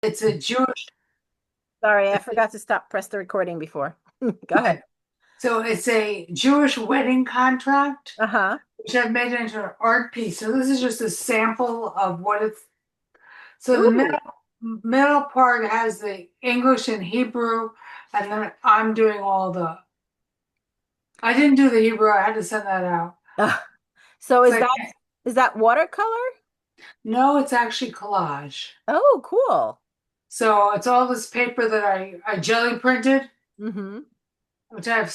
It's a Jewish. Sorry, I forgot to press the recording before. Go ahead. Okay. So it's a Jewish wedding contract, Uh-huh. which I've made into an art piece. So this is just a sample of what it's. So the Ooh. middle part has the English and Hebrew, and then I'm doing all the. I didn't do the Hebrew. I had to send that out. Ah. So It's is like that watercolor? no, it's actually collage. Oh, cool. So it's all this paper that I jelly printed, Mm-hmm. which I have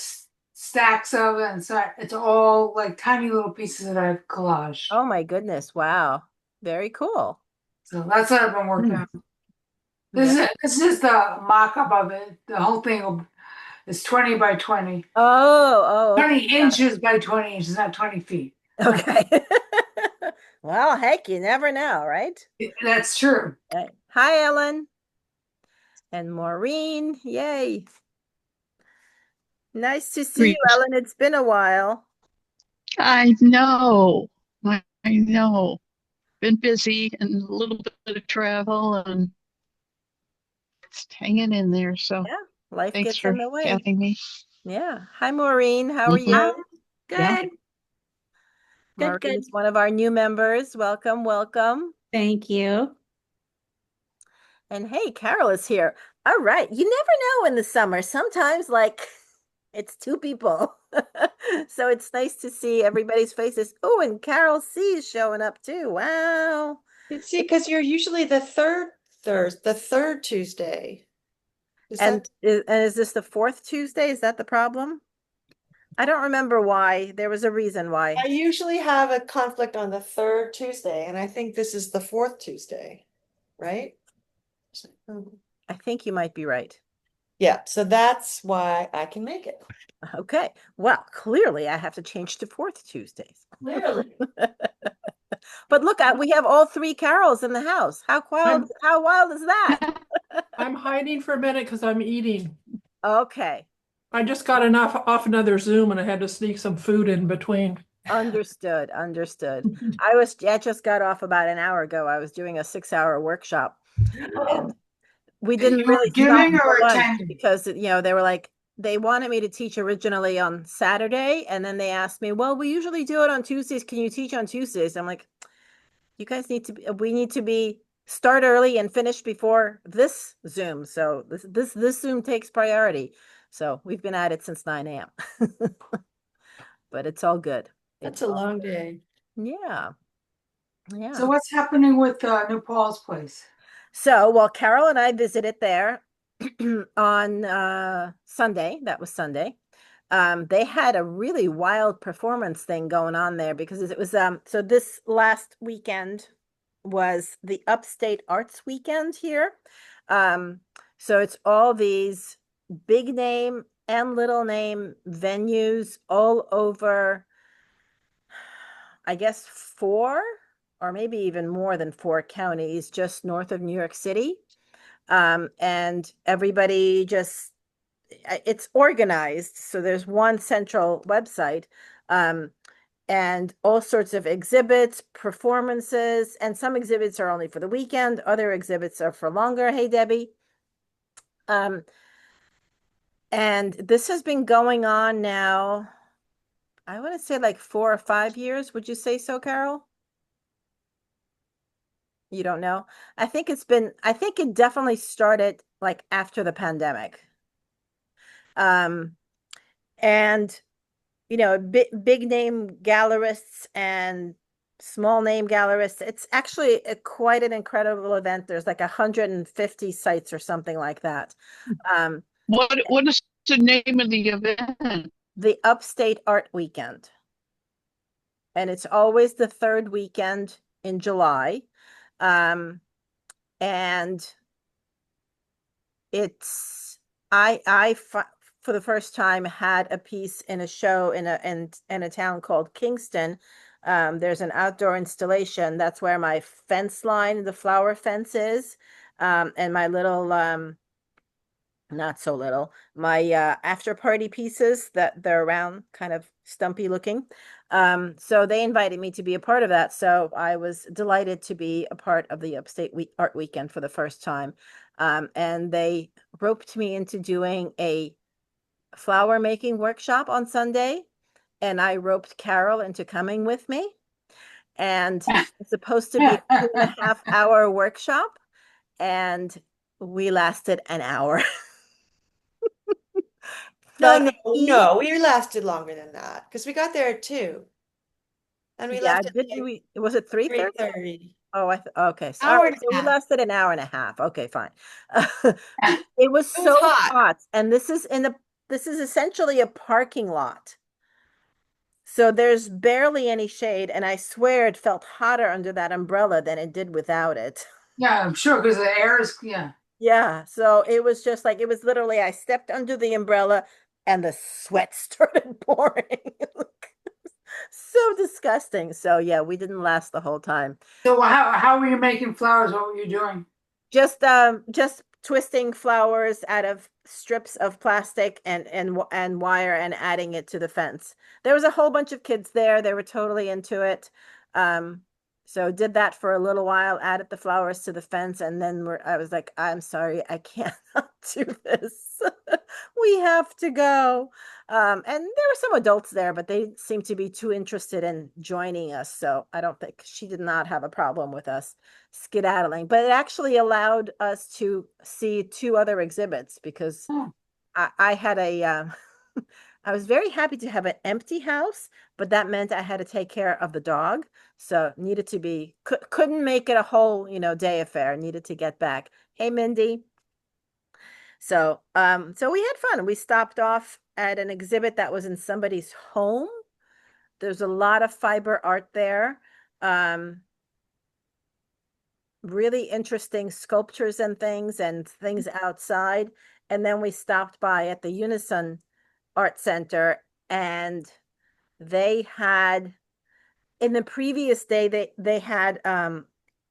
stacks of, and so it's all like tiny little pieces that I've collaged. Oh my goodness. Wow. Very cool. So that's what I've been working on. Very. This is the mock-up of it. The whole thing is 20 by 20. Oh, okay. 20 inches by 20 inches, not 20 feet. Okay. Well, heck, you never know, right? That's true. Okay. Hi, Ellen and Maureen. Yay. Nice to see you, Great. Ellen. It's been a while. I know. I know. Been busy and a little bit of travel and it's hanging in there. So Yeah, life thanks gets for in the way. having me. Yeah. Hi, Maureen. How are Hmm. you? Hi, Yeah. good, good, Maureen good. is one of our new members. Welcome, welcome. Thank you. And hey, Carol is here. All right. You never know in the summer. Sometimes, like, it's two people. So it's nice to see everybody's faces. Oh, and Carol C is showing up too. Wow. It's see, because you're usually the third Tuesday. Is that And is this the fourth Tuesday? Is that the problem? I don't remember why. There was a reason why. I usually have a conflict on the third Tuesday, and I think this is the fourth Tuesday, right? Mhm. I think you might be right. Yeah, so that's why I can make it. Okay. Well, clearly I have to change to fourth Tuesdays. Clearly. But look, we have all three Carols in the house. I'm How wild is that? I'm hiding for a minute because I'm eating. Okay. I just got enough off another Zoom and I had to sneak some food in between. Understood. Understood. I just got off about an hour ago. I was doing a 6-hour workshop and we You didn't were really stop giving for or lunch attending? because, they were like, they wanted me to teach originally on Saturday. And then they asked me, well, we usually do it on Tuesdays. Can you teach on Tuesdays? I'm like, you guys we need to be start early and finish before this Zoom. So this Zoom takes priority. So we've been at it since 9 a.m. But it's all good. That's It's a all long day. yeah. So Yeah. what's happening with New Paul's place? So well, Carol and I visited there on Sunday. That was Sunday. They had a really wild performance thing going on there because it was so this last weekend was the Upstate Arts Weekend here. Um, so it's all these big name and little name venues all over, I guess, four or maybe even more than four counties just north of New York City. And everybody just it's organized. So there's one central website. And all sorts of exhibits, performances, and some exhibits are only for the weekend, other exhibits are for longer. Hey, Debbie. Um, and this has been going on now, I want to say like 4 or 5 years. Would you say so, Carol? You don't know? I think it definitely started like after the pandemic. Um, and big name gallerists and small name gallerists. It's actually quite an incredible event. There's like 150 sites or something like that. Um, What is the name of the event? the Upstate Art Weekend, and it's always the third weekend in July. Um, and it's for the first time had a piece in a show in a town called Kingston. There's an outdoor installation. That's where my fence line, the flower fence is, and my little not so little. My after party pieces that they're round, kind of stumpy looking. So they invited me to be a part of that. So I was delighted to be a part of the Art Weekend for the first time. And they roped me into doing a flower making workshop on Sunday, and I roped Carol into coming with me. And it's supposed to be a 2.5 hour workshop, and we lasted an hour. No, The no, heat, no, we lasted longer than that because we got there at 2 and we yeah, left at didn't like we? Was it 3:30? 3:30. Oh, okay. So, all Hour right, and so a we half. lasted an hour and a half. Okay, fine. It was It was so hot. hot, and this is essentially a parking lot. So there's barely any shade, and I swear it felt hotter under that umbrella than it did without it. Yeah, I'm sure, because the air is, yeah. Yeah, so it was just like it was literally I stepped under the umbrella and the sweat started pouring. So disgusting. So yeah, we didn't last the whole time. So how were you making flowers? What were you doing? Just twisting flowers out of strips of plastic and wire and adding it to the fence. There was a whole bunch of kids there. They were totally into it. So did that for a little while, added the flowers to the fence, and then I was like, I'm sorry, I cannot do this. We have to go. And there were some adults there, but they seemed to be too interested in joining us. So I don't think she did not have a problem with us skedaddling, but it actually allowed us to see 2 other exhibits because Oh, I had I was very happy to have an empty house, but that meant I had to take care of the dog. So needed to be, couldn't make it a whole, day affair, needed to get back. Hey, Mindy. So we had fun. We stopped off at an exhibit that was in somebody's home. There's a lot of fiber art there. Really interesting sculptures and things outside. And then we stopped by at the Unison Art Center, and they had in the previous day they had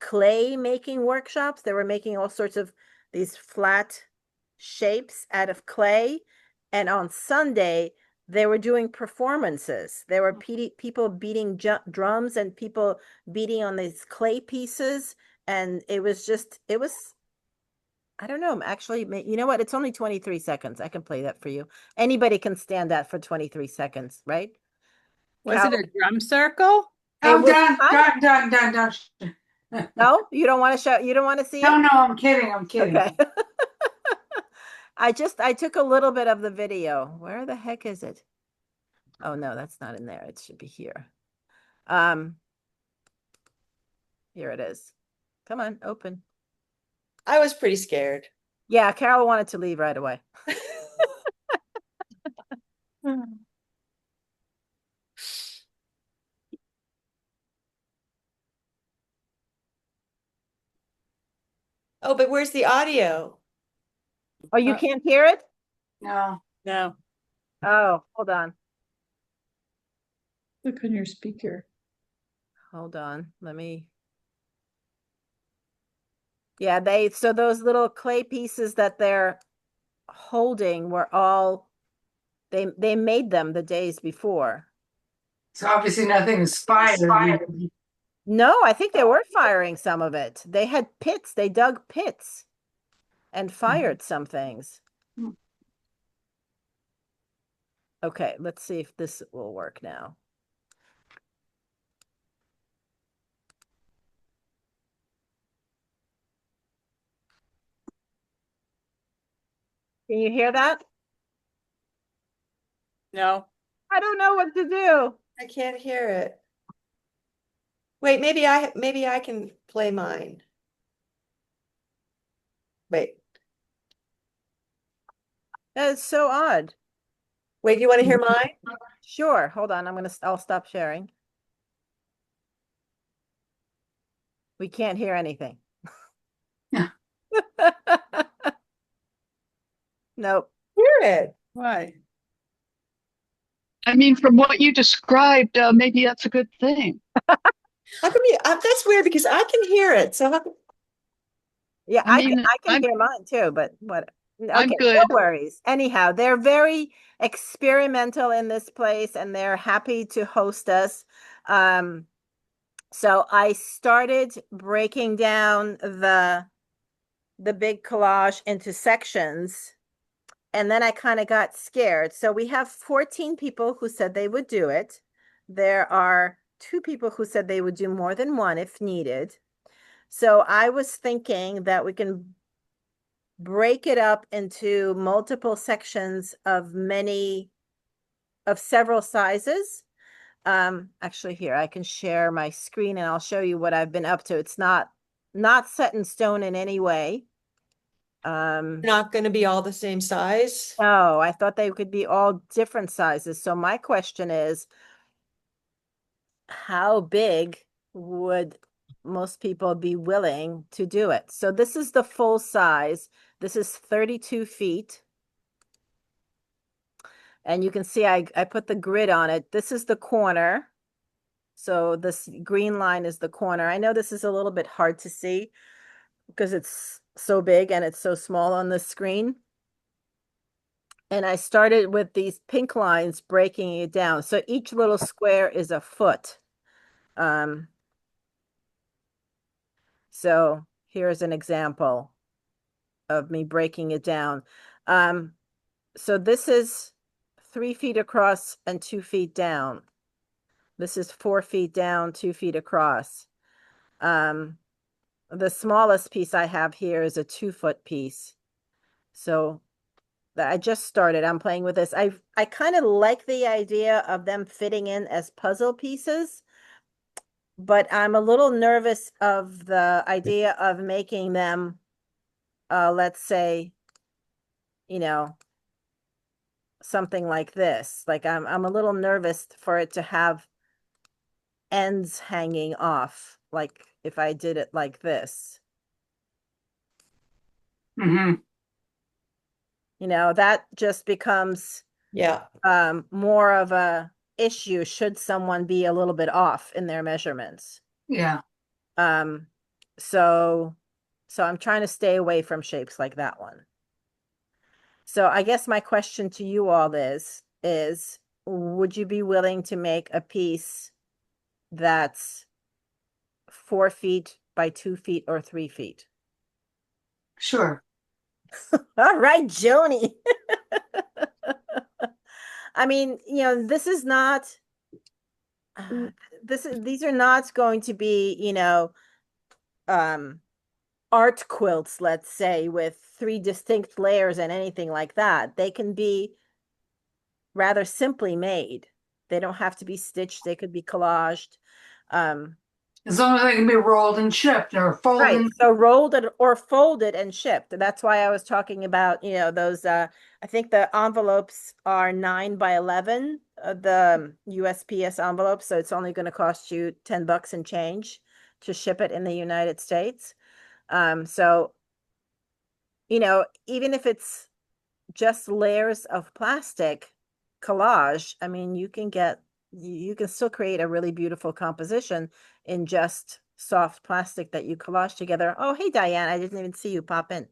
clay making workshops. They were making all sorts of these flat shapes out of clay, and on Sunday they were doing performances. There were people beating drums and people beating on these clay pieces, and it was I don't know, actually, you know what? It's only 23 seconds. I can play that for you. Anybody can stand that for 23 seconds, right? Was it a drum circle? It I'm was done, kind of, done. no, you don't want to show, you don't want to see No, it? no, I'm kidding. I'm kidding. Okay. I took a little bit of the video. Where the heck is it? Oh no, that's not in there. It should be here. Um, Here it is. Come on, open. I was pretty scared. Yeah, Carol wanted to leave right away. Oh, but where's the audio? Oh, you can't hear it? No. No. Oh, hold on. Look on your speaker. Hold on. Let me. Yeah, so those little clay pieces that they're holding were all they made them the days before. So obviously nothing inspired you. No, I think they were firing some of it. They had pits, they dug pits and fired some things. Hmm. Okay, let's see if this will work now. Can you hear that? No. I don't know what to do. I can't hear it. Wait, maybe I can play mine. Wait. That is so odd. Wait, you want to hear mine? Sure, hold on. I'll stop sharing. We can't hear anything. Yeah. Nope. Hear it. Why? I mean, from what you described, maybe that's a good thing. How come you? That's weird because I can hear it. So Yeah, I mean, I can I'm hear mine too, but what? I'm Okay, good. no worries. Anyhow, they're very experimental in this place and they're happy to host us. So I started breaking down the big collage into sections, and then I kind of got scared. So we have 14 people who said they would do it. There are 2 people who said they would do more than one if needed. So I was thinking that we can break it up into multiple sections of several sizes. Actually here, I can share my screen and I'll show you what I've been up to. It's not set in stone in any way. Not gonna be all the same size. No, I thought they could be all different sizes. So my question is, how big would most people be willing to do it? So this is the full size. This is 32 feet. And you can see I put the grid on it. This is the corner. So this green line is the corner. I know this is a little bit hard to see because it's so big and it's so small on the screen. And I started with these pink lines breaking it down. So each little square is a foot. So here's an example of me breaking it down. So this is 3 feet across and 2 feet down. This is 4 feet down, 2 feet across. The smallest piece I have here is a 2-foot piece. So I just started. I'm playing with this. I kind of like the idea of them fitting in as puzzle pieces, but I'm a little nervous of the idea of making them, let's say, you know, something like this. Like I'm a little nervous for it to have ends hanging off, like if I did it like this. Mm-hmm. That just becomes Yeah, more of a issue should someone be a little bit off in their measurements. Yeah. Um, so I'm trying to stay away from shapes like that one. So I guess my question to you all is would you be willing to make a piece that's 4 feet by 2 feet or 3 feet? Sure. All right, Joni. I mean, this is not these are not going to be, art quilts, let's say, with 3 distinct layers and anything like that. They can be rather simply made. They don't have to be stitched. They could be collaged. As long as they can be rolled and shipped or folded. Right. So rolled or folded and shipped. That's why I was talking about, those, I think the envelopes are 9 by 11, the USPS envelopes. So it's only going to cost you $10 and change to ship it in the United States. So, even if it's just layers of plastic collage, I mean, you can still create a really beautiful composition in just soft plastic that you collage together. Oh, hey, Diane, I didn't even see you pop in.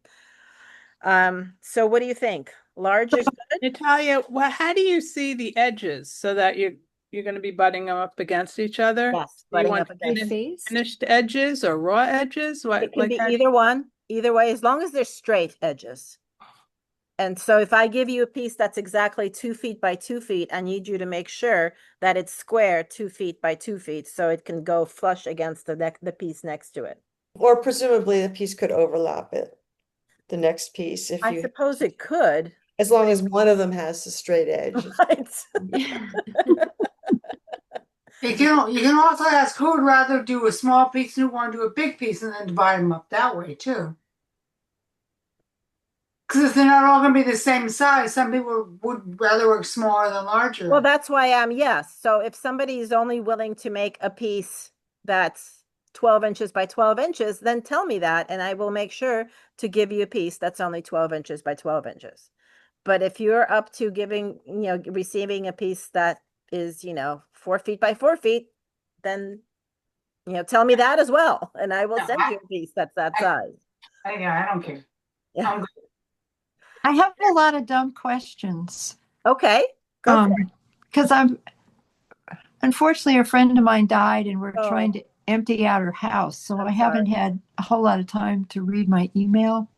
So what do you think? Large is good? Natalia, how do you see the edges so that you're going to be butting them up against each other? Yes, Do you butting want up against. finished edges or raw edges? What It can be how do either one, either way, as long as they're straight edges. And so if I give you a piece that's exactly 2 feet by 2 feet, I need you to make sure that it's square 2 feet by 2 feet so it can go flush against the piece next to it. or presumably the piece could overlap it, the next piece, if I you, suppose it could. as long as one of them has the straight edge. Right. You can also ask who would rather do a small piece and who want to do a big piece and then divide them up that way too. Because they're not all going to be the same size. Some people would rather work smaller than larger. Well, that's why yes. So if somebody is only willing to make a piece that's 12 inches by 12 inches, then tell me that and I will make sure to give you a piece that's only 12 inches by 12 inches. But if you're up to receiving a piece that is, 4 feet by 4 feet, then, tell me that as well. And I will Yeah, send you a piece that's that size. yeah, I don't care. Yeah. I'm good. I have a lot of dumb questions. Okay, go for it. Because unfortunately, a friend of mine died and we're Oh, trying to empty out her house. So I'm I sorry. haven't had a whole lot of time to read my email.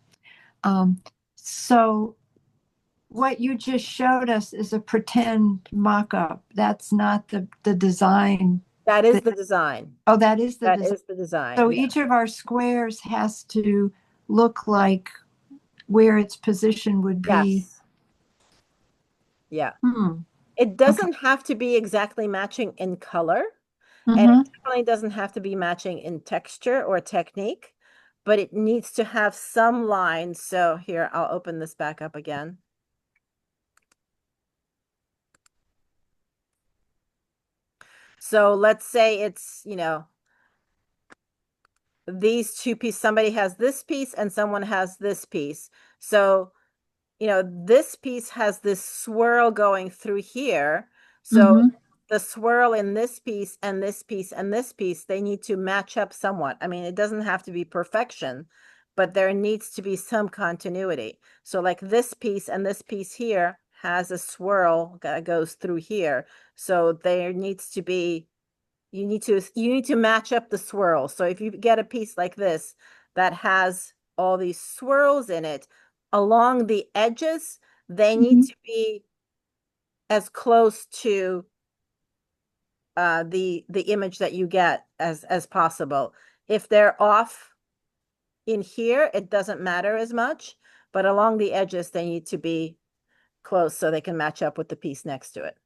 Um, so what you just showed us is a pretend mock-up. That's not the design. That is That, the design. oh, that is the That design. is the design. So Yeah. each of our squares has to look like where its position would be. Yes. Yeah. Hmm. It doesn't have to be exactly matching in color, and it Mm-hmm. definitely doesn't have to be matching in texture or technique, but it needs to have some lines. So here, I'll open this back up again. So let's say it's, these two pieces, somebody has this piece and someone has this piece. So, this piece has this swirl going through here. So Mm-hmm. the swirl in this piece and this piece and this piece, they need to match up somewhat. I mean, it doesn't have to be perfection, but there needs to be some continuity. So like this piece and this piece here has a swirl that goes through here. So there needs to be, you need to match up the swirl. So if you get a piece like this that has all these swirls in it along the edges, they need Mm-hmm. to be as close to the image that you get as possible. If they're off in here, it doesn't matter as much, but along the edges, they need to be close so they can match up with the piece next to it.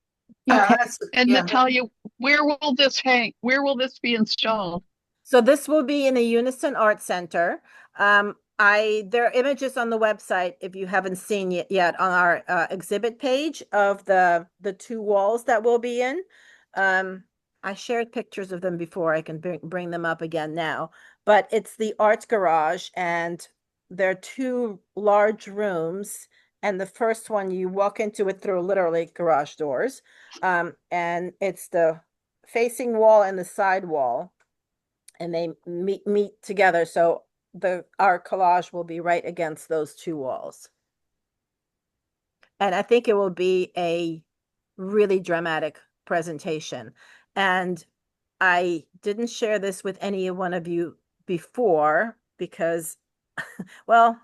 Yeah, Okay. that's, And yeah, Natalia, where will this hang? Where will this be installed? So this will be in the Unison Art Center. There are images on the website if you haven't seen it yet on our exhibit page of the two walls that we'll be in. I shared pictures of them before. I can bring them up again now. But it's the Arts Garage, and there are two large rooms. And the first one, you walk into it through literally garage doors. And it's the facing wall and the side wall, and they meet together. So our collage will be right against those two walls. And I think it will be a really dramatic presentation. And I didn't share this with any one of you before because, well,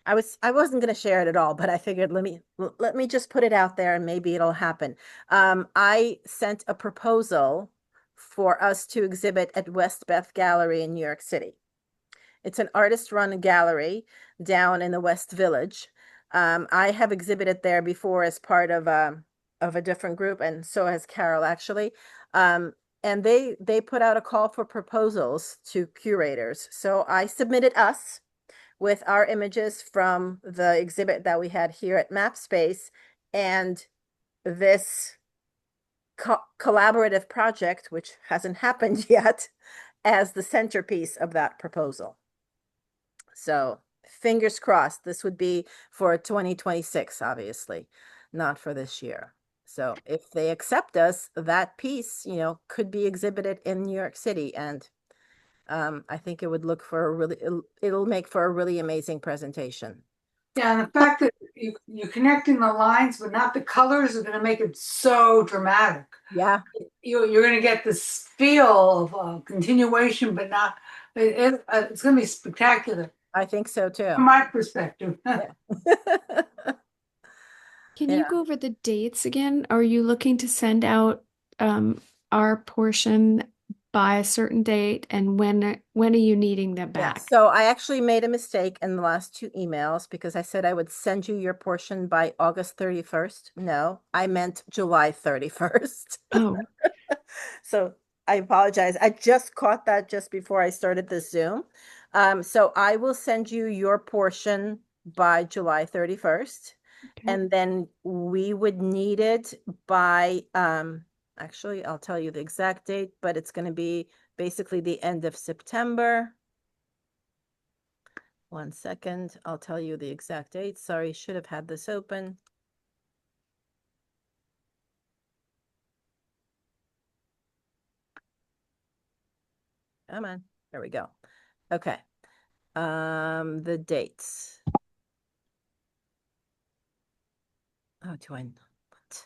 I wasn't going to share it at all, but I figured let me just put it out there and maybe it'll happen. I sent a proposal for us to exhibit at West Beth Gallery in New York City. It's an artist-run gallery down in the West Village. I have exhibited there before as part of a different group, and so has Carol actually. And they put out a call for proposals to curators. So I submitted us with our images from the exhibit that we had here at MapSpace, and this collaborative project, which hasn't happened yet, as the centerpiece of that proposal. So fingers crossed, this would be for 2026, obviously, not for this year. So if they accept us, that piece, could be exhibited in New York City. And I think it would look for it'll make for a really amazing presentation. yeah, and the fact that you're connecting the lines but not the colors is gonna make it so dramatic. Yeah, You're gonna get this feel of continuation, but not, it's gonna be spectacular I think so too. from my perspective. Yeah. Can Yeah. you go over the dates again? Are you looking to send out our portion by a certain date, and when are you needing them Yeah, back? so I actually made a mistake in the last two emails because I said I would send you your portion by August 31st. No, I meant July 31st. Oh, So I apologize. I just caught that just before I started this Zoom. So I will send you your portion by July 31st. okay. And then we would need it by, actually, I'll tell you the exact date, but it's going to be basically the end of September. 1 second, I'll tell you the exact date. Sorry, should have had this open. Come on, there we go. Okay. The dates. Oh, do I? What?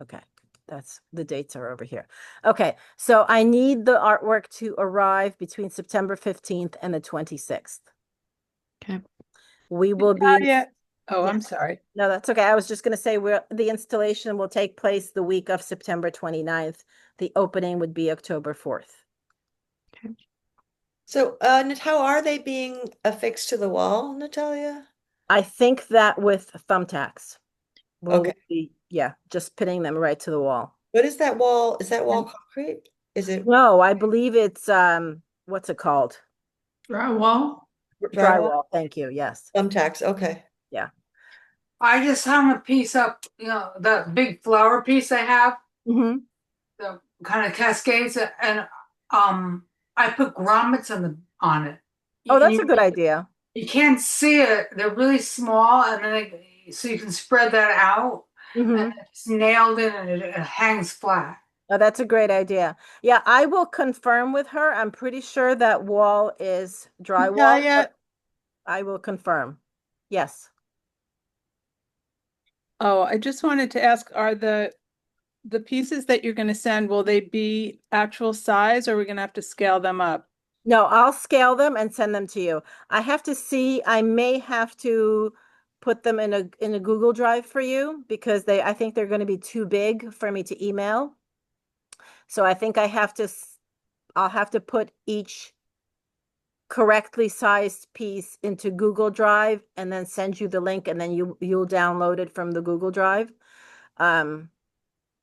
Okay, that's the dates are over here. Okay, so I need the artwork to arrive between September 15th and the 26th. Okay. We will be. Natalia, oh, I'm Yes. sorry. No, that's okay. I was just going to say the installation will take place the week of September 29th. The opening would be October 4th. So, how are they being affixed to the wall, Natalia? I think that with thumbtacks. We'll Okay. be, yeah, just pinning them right to the wall. What is that wall? Is that wall concrete? Is it No, I believe it's what's it called? Drywall. drywall? Drywall. Thank you. Yes. Thumbtacks, okay. Yeah. I just hung a piece up, you know, the big flower piece I have, Mm-hmm. the kind of cascades, and I put grommets on it. Oh, that's You, a good idea. you can't see it; they're really small, and then so you can spread that out, and Mm-hmm. it's nailed in, and it hangs flat. Oh, that's a great idea. Yeah, I will confirm with her. I'm pretty sure that wall is drywall, Natalia, but I will confirm. Yes. Oh, I just wanted to ask, are the pieces that you're going to send, will they be actual size or are we going to have to scale them up? No, I'll scale them and send them to you. I have to see, I may have to put them in a Google Drive for you because I think they're going to be too big for me to email. So I think I'll have to put each correctly sized piece into Google Drive and then send you the link and then you'll download it from the Google Drive.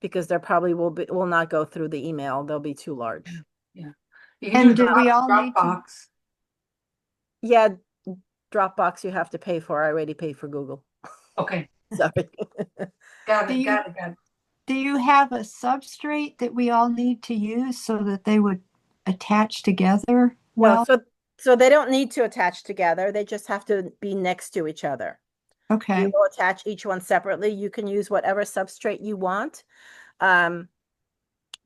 Because there probably will not go through the email. They'll be too large. Yeah, you can And do do we all need to, Dropbox. Yeah, Dropbox you have to pay for. I already paid for Google. Okay, Sorry. got Do it, you- got it, got it. do you have a substrate that we all need to use so that they would attach together? No, Well, so they don't need to attach together. They just have to be next to each other. okay. You will attach each one separately. You can use whatever substrate you want.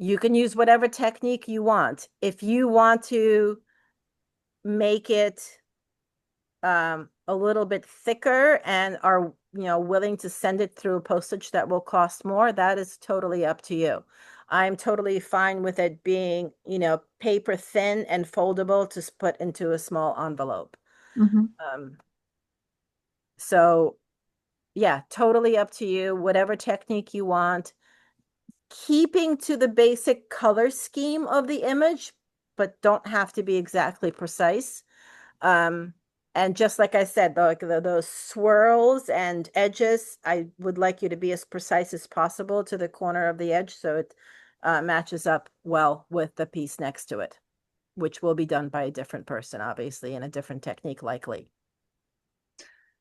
You can use whatever technique you want. If you want to make it a little bit thicker and are willing to send it through postage that will cost more, that is totally up to you. I'm totally fine with it being paper thin and foldable to put into a small envelope. Mhm. So yeah, totally up to you, whatever technique you want, keeping to the basic color scheme of the image, but don't have to be exactly precise. And just like I said, those swirls and edges, I would like you to be as precise as possible to the corner of the edge so it matches up well with the piece next to it, which will be done by a different person, obviously, and a different technique likely.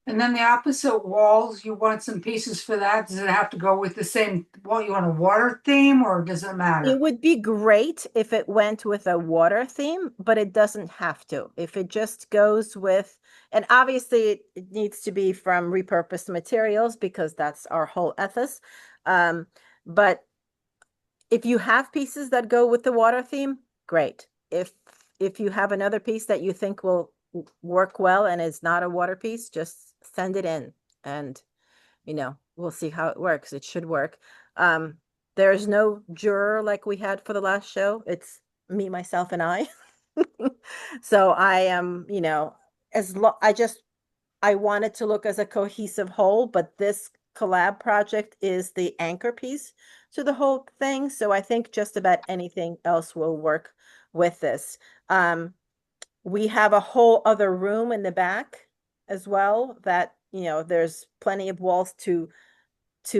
And then the opposite walls, you want some pieces for that? Does it have to go with the same wall? You want a water theme or does it matter? It would be great if it went with a water theme, but it doesn't have to. If it just goes with, and obviously it needs to be from repurposed materials because that's our whole ethos. But if you have pieces that go with the water theme, great. If you have another piece that you think will work well and is not a water piece, just send it in and we'll see how it works. It should work. There's no juror like we had for the last show. It's me, myself, and I. So I am, I want it to look as a cohesive whole, but this collab project is the anchor piece to the whole thing. So I think just about anything else will work with this. We have a whole other room in the back as well that, there's plenty of walls to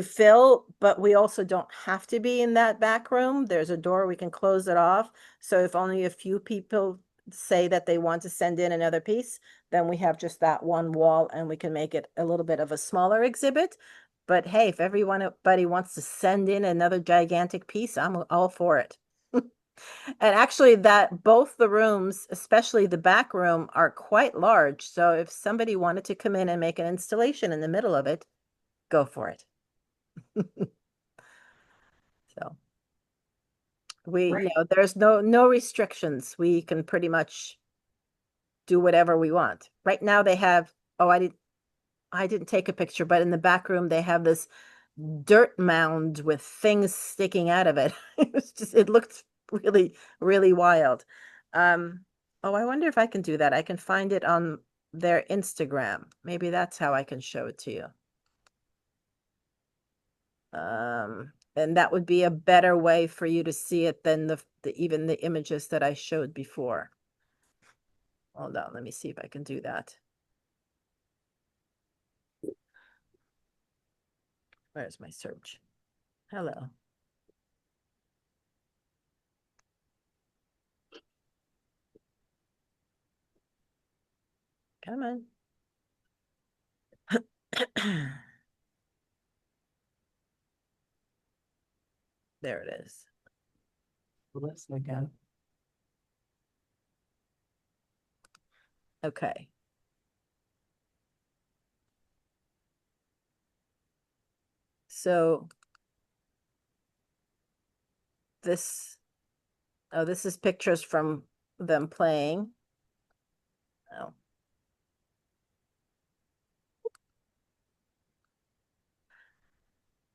fill, but we also don't have to be in that back room. There's a door, we can close it off. So if only a few people say that they want to send in another piece, then we have just that one wall and we can make it a little bit of a smaller exhibit. But hey, if everybody wants to send in another gigantic piece, I'm all for it. And actually both the rooms, especially the back room, are quite large. So if somebody wanted to come in and make an installation in the middle of it, go for it. So there's no restrictions. We can pretty much do whatever we want. Right now they have, I didn't take a picture, but in the back room they have this dirt mound with things sticking out of it. It looked really, really wild. Oh, I wonder if I can do that. I can find it on their Instagram. Maybe that's how I can show it to you. And that would be a better way for you to see it than even the images that I showed before. Hold on, let me see if I can do that. Where's my search? Hello. Come on. There it is. Let's look at it. Okay. So this is pictures from them playing. Oh.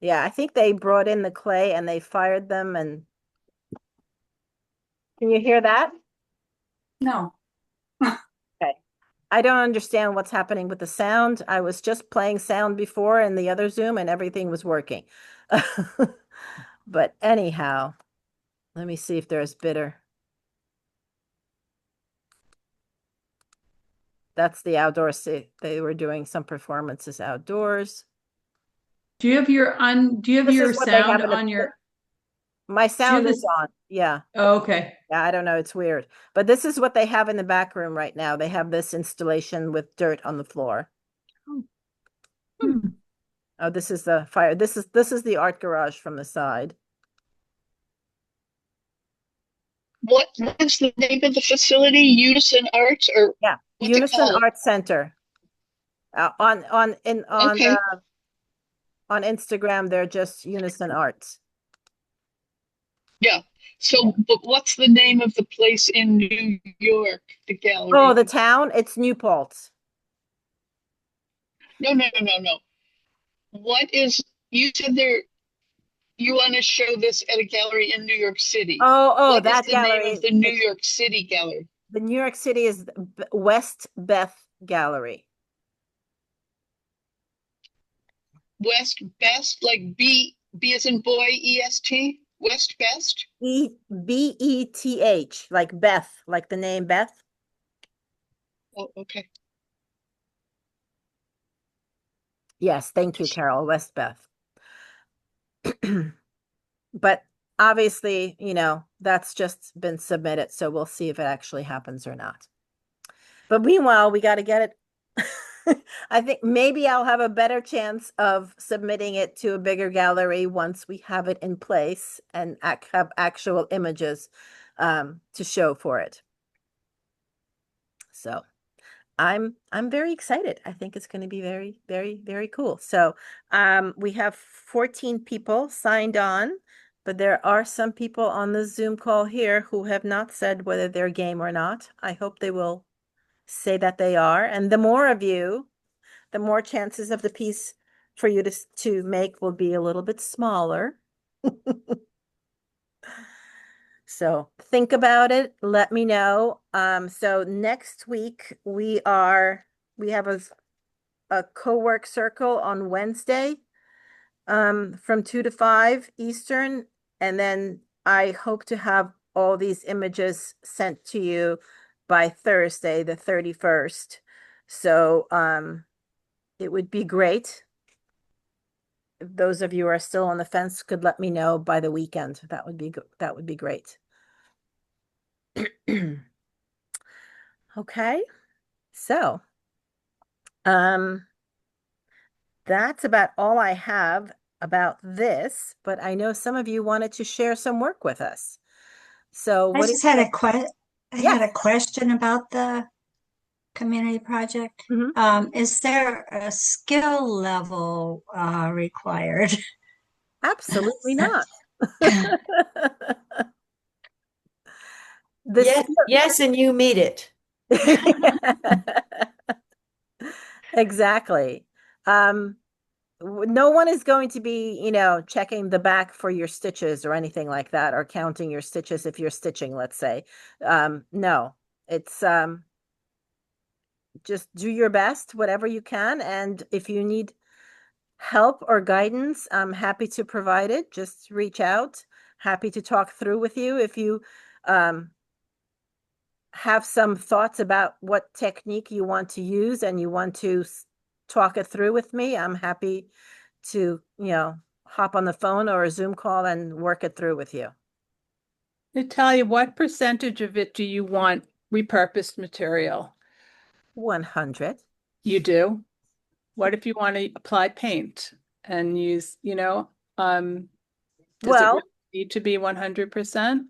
Yeah, I think they brought in the clay and they fired them, and can you hear that? No. Okay. I don't understand what's happening with the sound. I was just playing sound before in the other Zoom and everything was working. But anyhow, let me see if there's bitter. That's the outdoors. They were doing some performances outdoors. Do you have your This is what they have sound in the on your? My sound this? is on. Yeah. Oh, okay. Yeah, I don't know. It's weird. But this is what they have in the back room right now. They have this installation with dirt on the floor. Oh, this is the fire. This is the art garage from the side. What is the name of the facility? Unison Arts, or Yeah, what's it Unison called? Art Center. Okay. On Instagram, they're just Unison Arts. Yeah. So, but what's the name of the place in New York, the gallery? Oh, the town? It's New Paltz. No. What is, you said you want to show this at a gallery in New York City. Oh, What is that the name gallery. of the New York City gallery? The New York City is West Beth Gallery. West Best, like B as in boy, EST? West Best? Beth, like Beth, like the name Beth. Oh, okay. Yes, thank you, Carol. West Beth. But obviously, that's just been submitted, so we'll see if it actually happens or not. But meanwhile, we got to get it. I think maybe I'll have a better chance of submitting it to a bigger gallery once we have it in place and have actual images to show for it. So I'm very excited. I think it's going to be very, very, very cool. So we have 14 people signed on, but there are some people on the Zoom call here who have not said whether they're game or not. I hope they will say that they are. And the more of you, the more chances of the piece for you to make will be a little bit smaller. So think about it. Let me know. So next week we have a co-work circle on Wednesday, from 2 to 5 Eastern. And then I hope to have all these images sent to you by Thursday, the 31st. So, it would be great if those of you who are still on the fence could let me know by the weekend. That would be great. Okay. So, that's about all I have about this, but I know some of you wanted to share some work with us. So I what do just you had think? a question. I Yeah. had a question about the community project. Mhm. Is there a skill level required? Absolutely not. Yes, and you meet it. Exactly. no one is going to be, checking the back for your stitches or anything like that, or counting your stitches if you're stitching, let's say. No, it's just do your best, whatever you can. And if you need help or guidance, I'm happy to provide it. Just reach out. Happy to talk through with you. If you have some thoughts about what technique you want to use and you want to talk it through with me, I'm happy to, hop on the phone or a Zoom call and work it through with you. Natalia, what percentage of it do you want repurposed material? 100. You do? What if you want to apply paint and use, does it Well, really need to be 100%?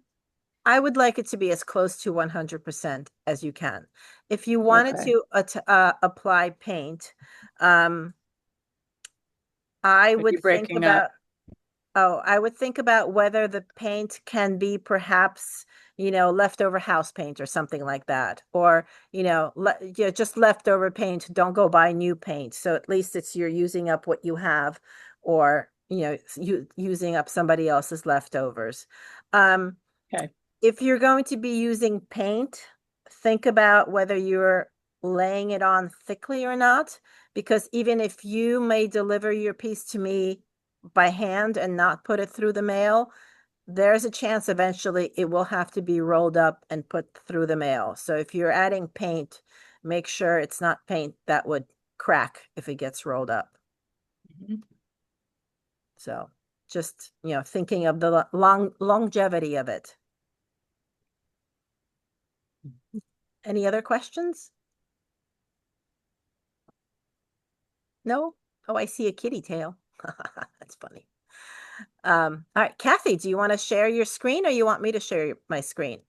I would like it to be as close to 100% as you can. If you wanted Okay. to apply paint, I Are would you think breaking about, up? I would think about whether the paint can be perhaps, leftover house paint or something like that. Or, just leftover paint. Don't go buy new paint. So at least you're using up what you have, or, using up somebody else's leftovers. Okay. If you're going to be using paint, think about whether you're laying it on thickly or not, because even if you may deliver your piece to me by hand and not put it through the mail, there's a chance eventually it will have to be rolled up and put through the mail. So if you're adding paint, make sure it's not paint that would crack if it gets rolled up. Mhm. So just, thinking of the longevity of it. Any other questions? No? Oh, I see a kitty tail. That's funny. All right, Kathy, do you want to share your screen or you want me to share my screen?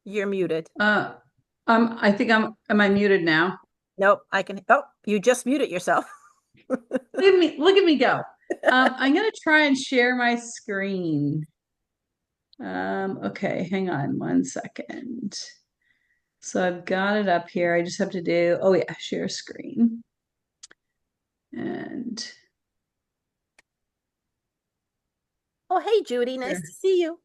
You're muted. I think am I muted now? Nope, I can. Oh, you just muted yourself. Look at me go. I'm gonna try and share my screen. Okay, hang on 1 second. So I've got it up here. I just have to do, oh yeah, share screen. And Oh, hey, Judy, nice Sure. to see you.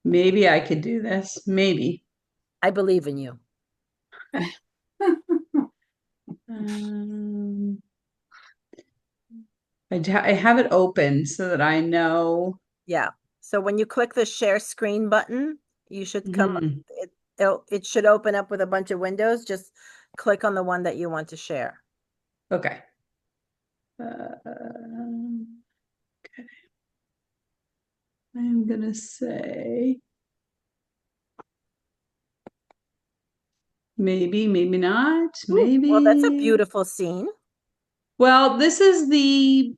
maybe I could do this. Maybe. I believe in you. Um, I have it open so that I know. Yeah. So when you click the share screen button, you should come, Mhm. it should open up with a bunch of windows. Just click on the one that you want to share. Okay. Okay. I'm gonna say maybe, maybe not, Ooh, well, that's a maybe. beautiful scene. Well, this is the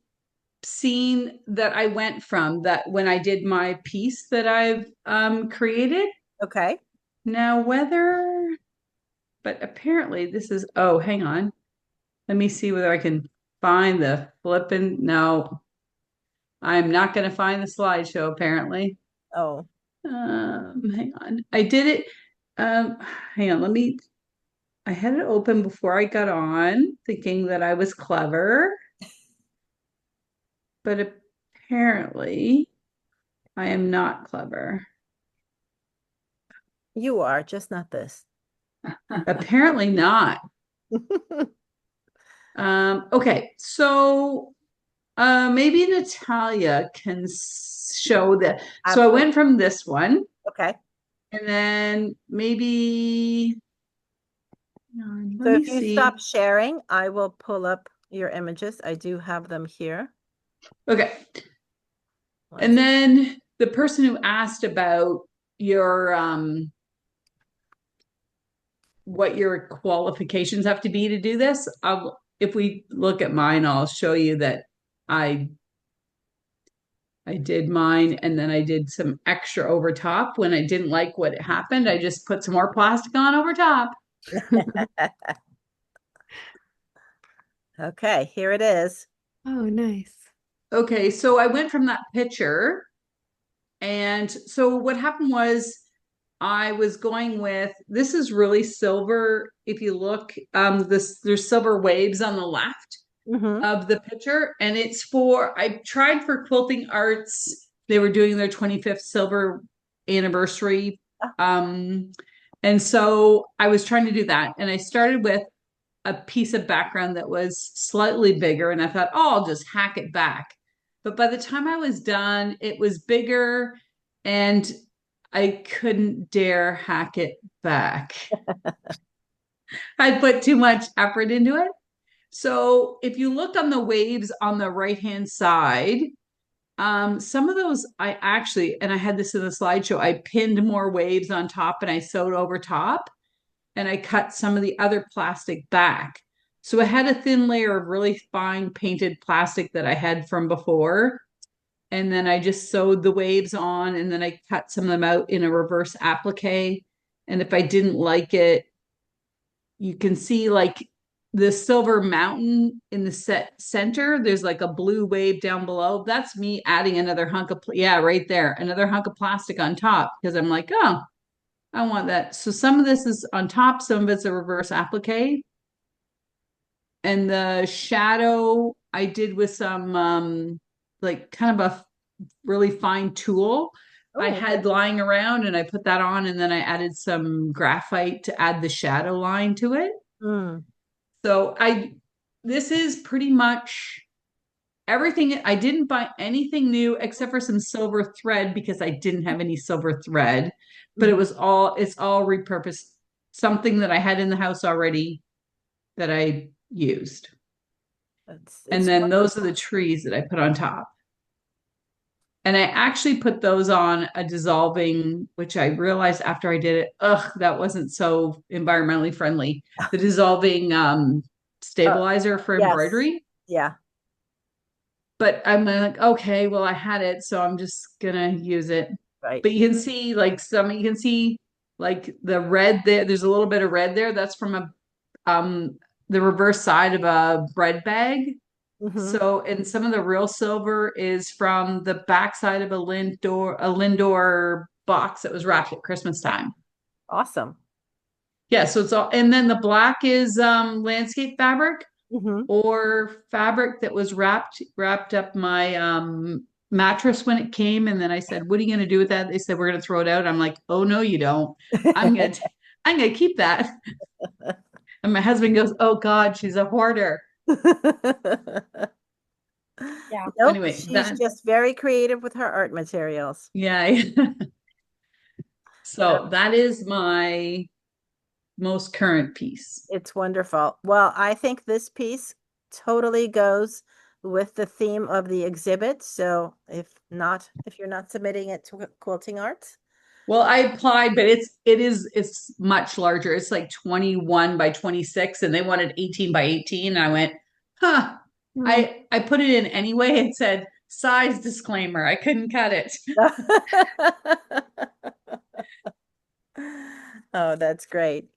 scene that I went from that when I did my piece that I've created. Okay. Now, but apparently this is, oh, hang on. Let me see whether I can find the flippin'. No, I'm not going to find the slideshow apparently. Oh, Hang on. I did it. Um, hang on. I had it open before I got on, thinking that I was clever, but apparently I am not clever. you are, just not this. Apparently not. Okay, so maybe Natalia can show that. So I Absolutely. went from this one, Okay. and then maybe let So me if you stop see. sharing, I will pull up your images. I do have them here. Okay, One and sec. then the person who asked about your what your qualifications have to be to do this, if we look at mine, I'll show you that I I did mine and then I did some extra over top. When I didn't like what happened, I just put some more plastic on over top. Okay, here it is. Oh, nice. Okay, so I went from that picture. And so what happened was I was going with, this is really silver. If you look, there's silver waves on the left Mm-hmm. of the picture, and I tried for Quilting Arts. They were doing their 25th silver anniversary. And so I was trying to do that. And I started with a piece of background that was slightly bigger, and I thought, oh, I'll just hack it back. But by the time I was done, it was bigger, and I couldn't dare hack it back. I put too much effort into it. So if you look on the waves on the right-hand side, some of those I actually, and I had this in the slideshow, I pinned more waves on top and I sewed over top, and I cut some of the other plastic back. So I had a thin layer of really fine painted plastic that I had from before. And then I just sewed the waves on, and then I cut some of them out in a reverse applique. And if I didn't like it, you can see like the silver mountain in the center. There's like a blue wave down below. That's me adding another hunk of, yeah, right there, another hunk of plastic on top, because I'm like, oh, I want that. So some of this is on top, some of it's a reverse applique. And the shadow I did with some like kind of a really fine tulle I Oh, had lying around, and I put that on, and then I added some graphite to add the shadow line to it. mm. So this is pretty much everything. I didn't buy anything new except for some silver thread because I didn't have any silver thread, but it's all repurposed, something that I had in the house already that I used. And then those are the trees that I put on top. And I actually put those on a dissolving, which I realized after I did it, that wasn't so environmentally friendly. The dissolving stabilizer for Yes. embroidery. Yeah. But I'm like, okay, well, I had it, so I'm just gonna use it. Right. But you can see like the red there. There's a little bit of red there. That's from the reverse side of a bread bag. Mm-hmm. So, and some of the real silver is from the backside of a Lindor box that was wrapped at Christmas time. Awesome. Yeah, so it's all, and then the black is landscape fabric or fabric that was wrapped up my mattress when it came. And then I said, "What are you going to do with that?" They said, "We're going to throw it out." I'm like, "Oh no, you don't. I'm gonna keep that." And my husband goes, "Oh God, she's a hoarder." Yeah. Nope, Anyway, she's just very creative with her art materials. Yeah. So that is my most current piece. It's wonderful. Well, I think this piece totally goes with the theme of the exhibit. So if you're not submitting it to Quilting Arts. Well, I applied, but it's much larger. It's like 21 by 26, and they wanted 18 by 18. And I went, huh. I put it in anyway and said size disclaimer. I couldn't cut it. Oh, that's great.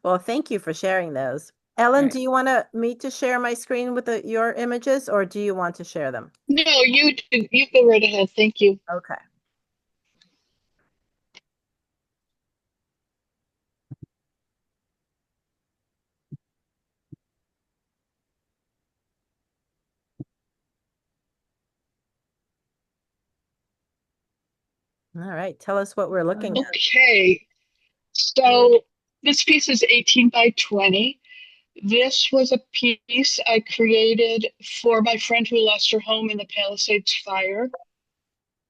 Well, thank you for sharing those. Ellen, Right. do you want me to share my screen with your images, or do you want to share them? No, you go right ahead. Thank you. Okay. All right. Tell us what we're looking at. Okay. So this piece is 18 by 20. This was a piece I created for my friend who lost her home in the Palisades fire.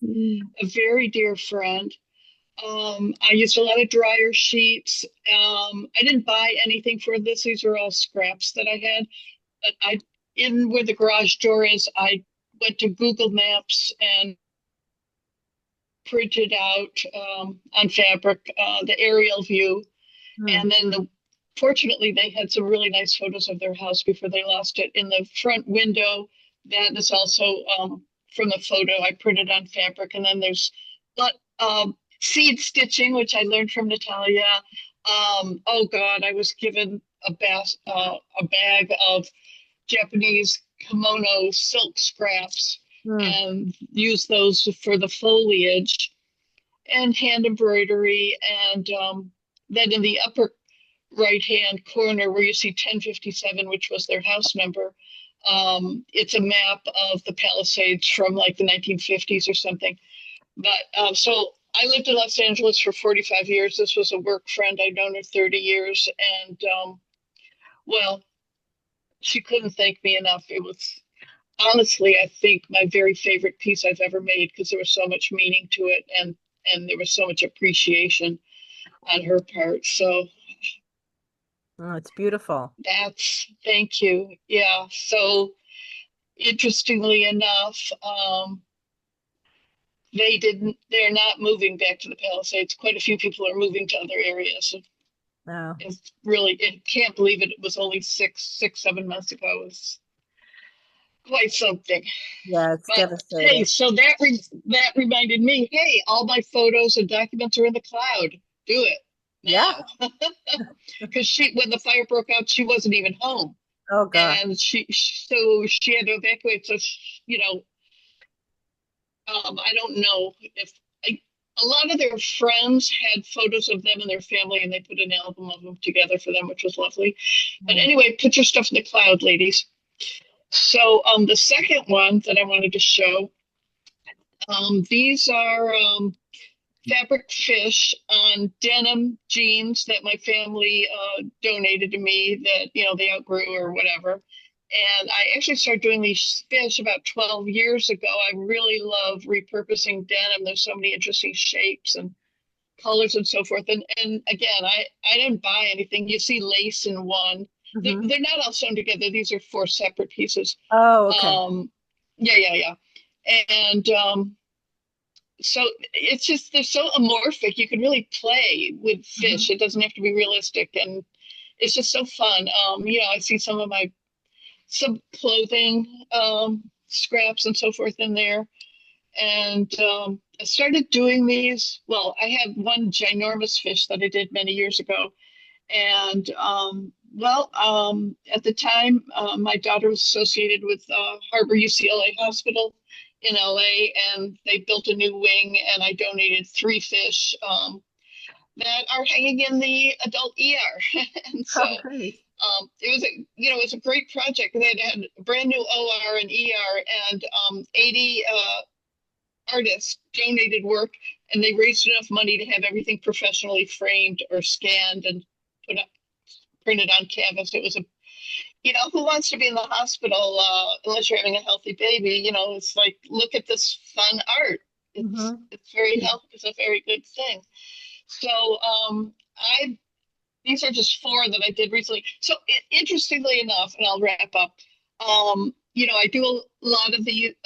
A very dear friend. I used a lot of dryer sheets. I didn't buy anything for this. These were all scraps that I had. But in where the garage door is, I went to Google Maps and printed out on fabric the aerial view. And then fortunately, they had some really nice photos of their house before they lost it. In the front window, that is also from the photo I printed on fabric. And then there's seed stitching, which I learned from Natalia. Oh God, I was given a bag of Japanese kimono silk scraps and used those for the foliage. and hand embroidery. And then in the upper right-hand corner where you see 1057, which was their house number, it's a map of the Palisades from like the 1950s or something. But so I lived in Los Angeles for 45 years. This was a work friend. I'd known her 30 years. And well, she couldn't thank me enough. It was honestly, I think, my very favorite piece I've ever made because there was so much meaning to it, and there was so much appreciation on her part. So Oh, it's beautiful. thank you. Yeah. So interestingly enough, they're not moving back to the Palisades. Quite a few people are moving to other areas. Oh, It's really, it can't believe it. It was only 7 months ago. It was quite something. yeah, it's But hey, devastating. so that reminded me, hey, all my photos and documents are in the cloud. Do it Yeah. now. Because when the fire broke out, she wasn't even home. Oh, God. And so she had to evacuate. So, I don't know if a lot of their friends had photos of them and their family, and they put an album of them together for them, which was lovely. But anyway, put your stuff in the cloud, ladies. So the second one that I wanted to show, these are fabric fish on denim jeans that my family donated to me that, they outgrew or whatever. And I actually started doing these fish about 12 years ago. I really love repurposing denim. There's so many interesting shapes and colors and so forth. And again, I didn't buy anything. You see lace in one. Mhm. They're not all sewn together. These are 4 separate pieces. Oh, okay. Yeah. And so it's just they're so amorphic. You can really play with fish. It doesn't have to be realistic, and it's just so fun. I see some clothing scraps and so forth in there, and I started doing these. Well, I had one ginormous fish that I did many years ago, and at the time, my daughter was associated with Harbor UCLA Hospital in LA, and they built a new wing, and I donated 3 fish that are hanging in the adult ER. And so Oh, great. it was a great project. They had a brand new OR and ER, and 80 artists donated work, and they raised enough money to have everything professionally framed or scanned and put up printed on canvas. It was who wants to be in the hospital unless you're having a healthy baby? It's like, look at this fun art. It's very healthy. It's a very good thing. So these are just 4 that I did recently. So interestingly enough, and I'll wrap up. I do a lot of the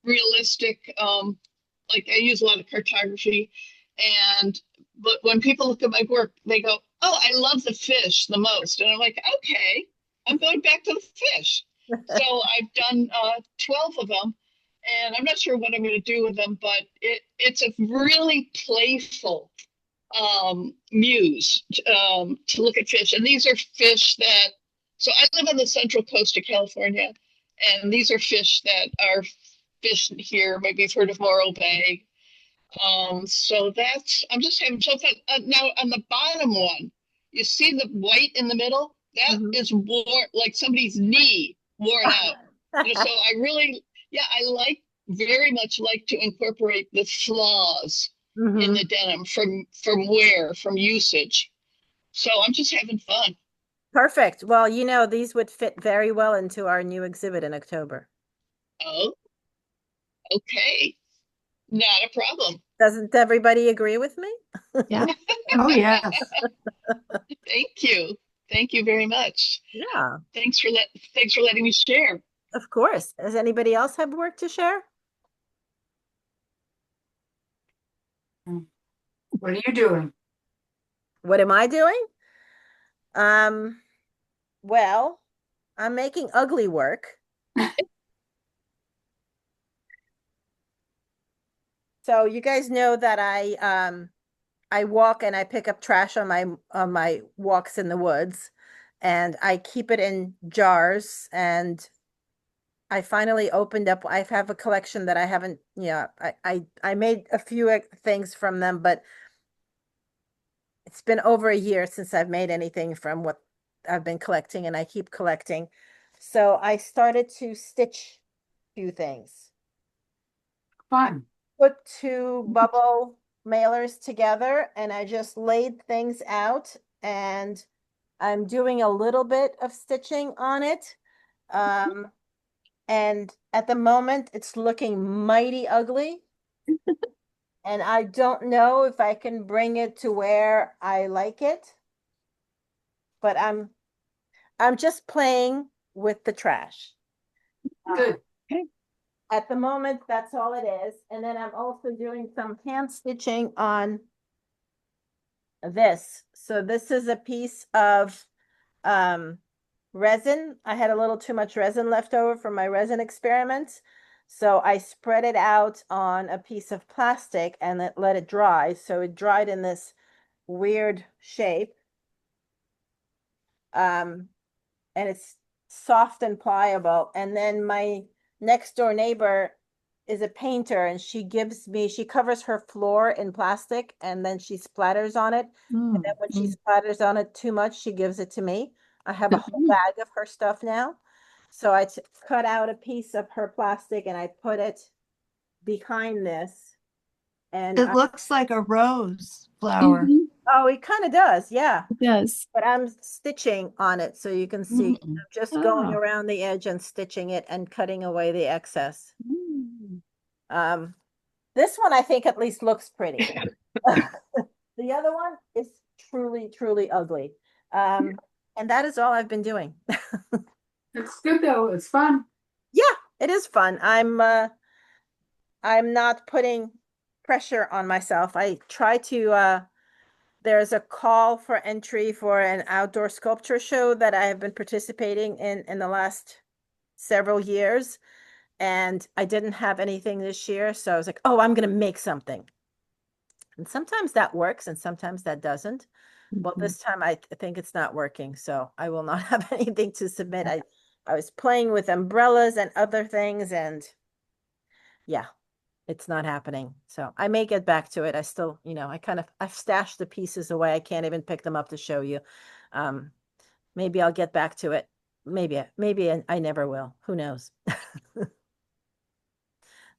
realistic, like I use a lot of cartography, but when people look at my work, they go, "Oh, I love the fish the most," and I'm like, "Okay, I'm going back to the fish." So I've done 12 of them, and I'm not sure what I'm going to do with them, but it's a really playful muse to look at fish, and these are fish that. So I live on the central coast of California, and these are fish that are fished here. Maybe you've heard of Morro Bay. So I'm just having so fun. Now on the bottom one, you see the white in the middle? That is worn, like somebody's knee worn out. So I really, yeah, very much like to incorporate the flaws in the denim from wear, from usage. So I'm just having fun. Perfect. Well, these would fit very well into our new exhibit in October. Oh, okay. Not a problem. Doesn't everybody agree with me? Yeah. Oh, yes. Thank you. Thank you very much. Yeah. Thanks for letting me share. Of course. Does anybody else have work to share? What are you doing? What am I doing? Well, I'm making ugly work. So you guys know that I walk and I pick up trash on my walks in the woods, and I keep it in jars, and I finally opened up. I have a collection that I haven't, I made a few things from them, but it's been over a year since I've made anything from what I've been collecting, and I keep collecting. So I started to stitch a few things. Fun. Put two bubble mailers together and I just laid things out, and I'm doing a little bit of stitching on it. And at the moment it's looking mighty ugly. And I don't know if I can bring it to where I like it, but I'm just playing with the trash. Good. At the moment, that's all it is. And then I'm also doing some hand stitching on this. So this is a piece of resin. I had a little too much resin left over from my resin experiments. So I spread it out on a piece of plastic and let it dry. So it dried in this weird shape. And it's soft and pliable. And then my next door neighbor is a painter, and she covers her floor in plastic and then she splatters on it. And then when she splatters on it too much, she gives it to me. I have a whole bag of her stuff now. So I cut out a piece of her plastic and I put it behind this. And It looks like a rose flower. oh, it kind of does, yeah. It does. But I'm stitching on it so you can see. I'm just going Ah. around the edge and stitching it and cutting away the excess. This one I think at least looks pretty. The other one is truly, truly ugly. And that is all I've been doing. It's good though. It's fun. Yeah, it is fun. I'm not putting pressure on myself. I try to there's a call for entry for an outdoor sculpture show that I have been participating in the last several years. And I didn't have anything this year. So I was like, oh, I'm going to make something. And sometimes that works and sometimes that doesn't. Well, this time I think it's not working. So I will not have anything to submit. I was playing with umbrellas and other things, and yeah, it's not happening. So I may get back to it. I still, I've stashed the pieces away. I can't even pick them up to show you. Maybe I'll get back to it. Maybe I never will. Who knows?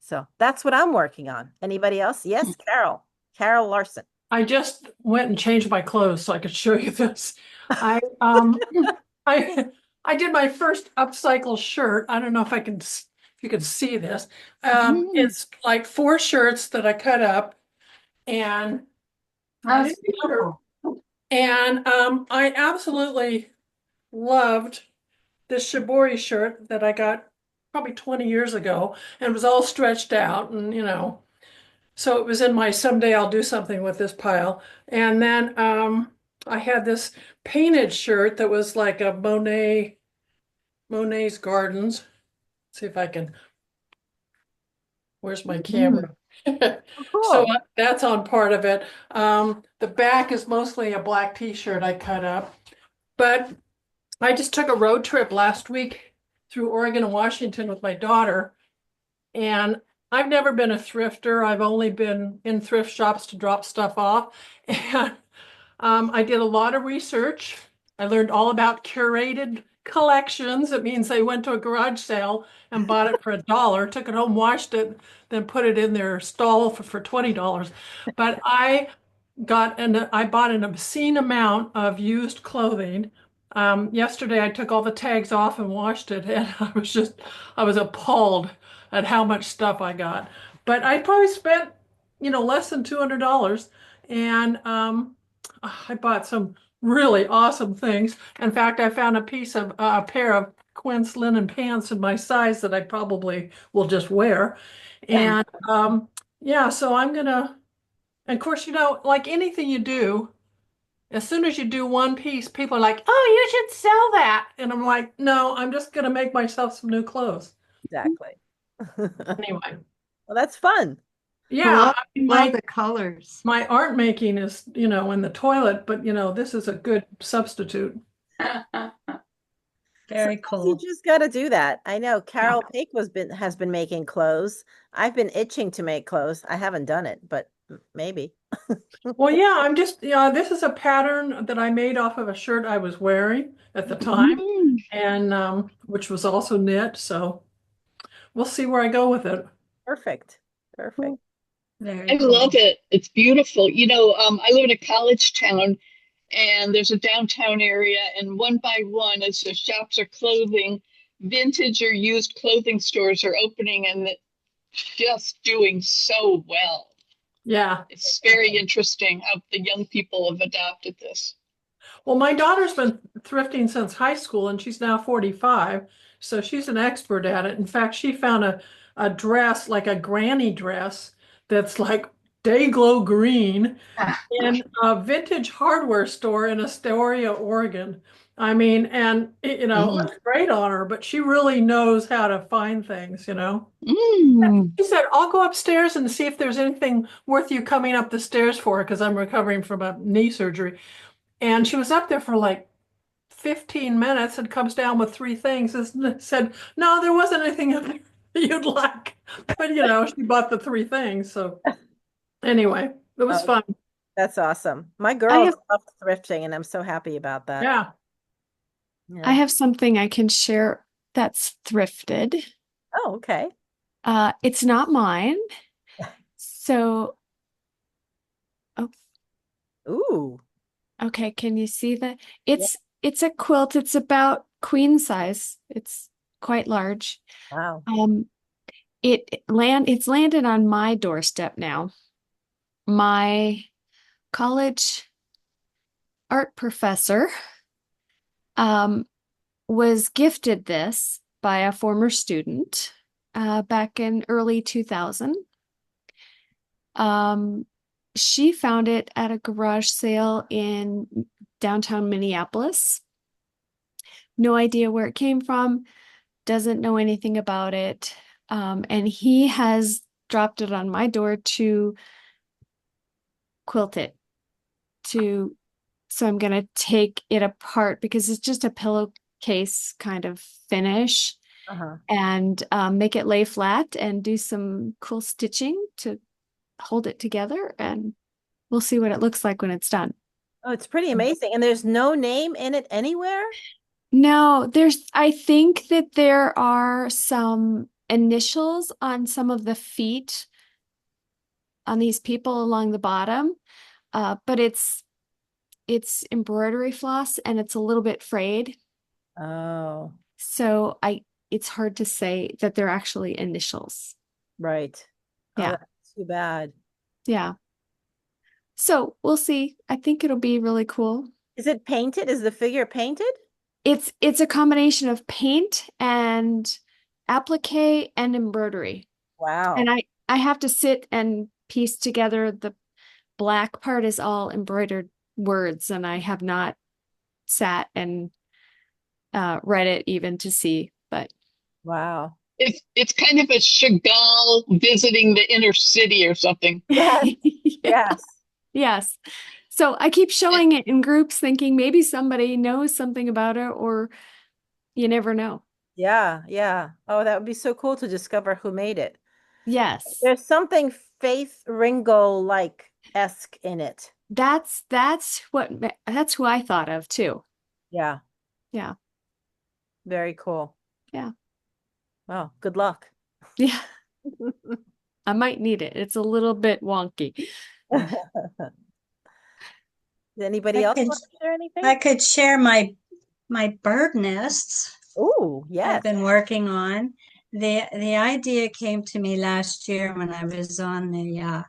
So that's what I'm working on. Anybody else? Yes, Carol Larson. I just went and changed my clothes so I could show you this. I I did my first upcycle shirt. I don't know if you can see this. It's like 4 shirts that I cut up, and That's beautiful. I absolutely loved this Shibori shirt that I got probably 20 years ago, and it was all stretched out, and so it was in my someday I'll do something with this pile. And then I had this painted shirt that was like a Monet's Gardens. See if I can. Where's my camera? Cool. So that's on part of it. The back is mostly a black t-shirt I cut up. But I just took a road trip last week through Oregon and Washington with my daughter. And I've never been a thrifter. I've only been in thrift shops to drop stuff off. And I did a lot of research. I learned all about curated collections. It means they went to a garage sale and bought it for $1, took it home, washed it, then put it in their stall for $20. But I bought an obscene amount of used clothing. Yesterday I took all the tags off and washed it, and I was appalled at how much stuff I got. But I probably spent, less than $200, and I bought some really awesome things. In fact, I found a pair of Quince linen pants in my size that I probably will just wear. And yeah, so I'm gonna, and of course, like anything you do, as soon as you do one piece, people are like, "Oh, you should sell that." And I'm like, "No, I'm just gonna make myself some new clothes." Exactly. Anyway, Well, that's fun. yeah, Love the colors. my art making is, in the toilet, but this is a good substitute. Very You cool. just got to do that. I know Carol Pake has been making clothes. I've been itching to make clothes. I haven't done it, but maybe. Well, yeah, this is a pattern that I made off of a shirt I was wearing at the time, Mm, and which was also knit. So we'll see where I go with it. Perfect. Perfect. Very I love cool. it. It's beautiful. I live in a college town, and there's a downtown area, and one by one, as the shops are clothing, vintage or used clothing stores are opening, and it's just doing so well. Yeah. It's very interesting how the young people have adopted this. Well, my daughter's been thrifting since high school and she's now 45, so she's an expert at it. In fact, she found a dress, like a granny dress, that's like day glow green in a vintage hardware store in Astoria, Oregon. I mean, and it looks great on her, but she really knows how to find things. Mm. She said, I'll go upstairs and see if there's anything worth you coming up the stairs for, because I'm recovering from a knee surgery. And she was up there for like 15 minutes and comes down with three things and said, no, there wasn't anything up there you'd like. But she bought the three things. So anyway, it was Oh, fun. that's awesome. My I girls have love thrifting, and I'm so happy about that. Yeah. I Yeah. have something I can share that's thrifted. Oh, okay. It's not mine. So, oh, Ooh. okay, can you see that? Yeah. It's a quilt. It's about queen size. It's quite large. Wow. It's landed on my doorstep now. My college art professor um, was gifted this by a former student back in early 2000. She found it at a garage sale in downtown Minneapolis. No idea where it came from, doesn't know anything about it. And he has dropped it on my door to quilt it so I'm gonna take it apart because it's just a pillowcase kind of finish Uh-huh. and make it lay flat and do some cool stitching to hold it together, and we'll see what it looks like when it's done. Oh, it's pretty amazing. And there's no name in it anywhere? No, I think that there are some initials on some of the feet on these people along the bottom, but it's embroidery floss and it's a little bit frayed. Oh, So it's hard to say that they're actually initials. right. Oh, Yeah. that's too bad. Yeah. So we'll see. I think it'll be really cool. Is it painted? Is the figure painted? It's a combination of paint and applique and embroidery. Wow. And I have to sit and piece together. The black part is all embroidered words, and I have not sat and read it even to see, but Wow. It's kind of a Chagall visiting the inner city or something. Yes. Yeah. Yes. Yes. So I keep showing it in groups thinking maybe somebody knows something about it, or you never know. Yeah. Yeah. Oh, that would be so cool to discover who made it. Yes. There's something Faith Ringgold like esque in it. That's who I thought of too. Yeah. Yeah. Very cool. Yeah. Wow. Good luck. Yeah. I might need it. It's a little bit wonky. Does anybody I else could, want to share anything? I could share my bird nests Oh, yes. I've been working on. The idea came to me last year when I was on the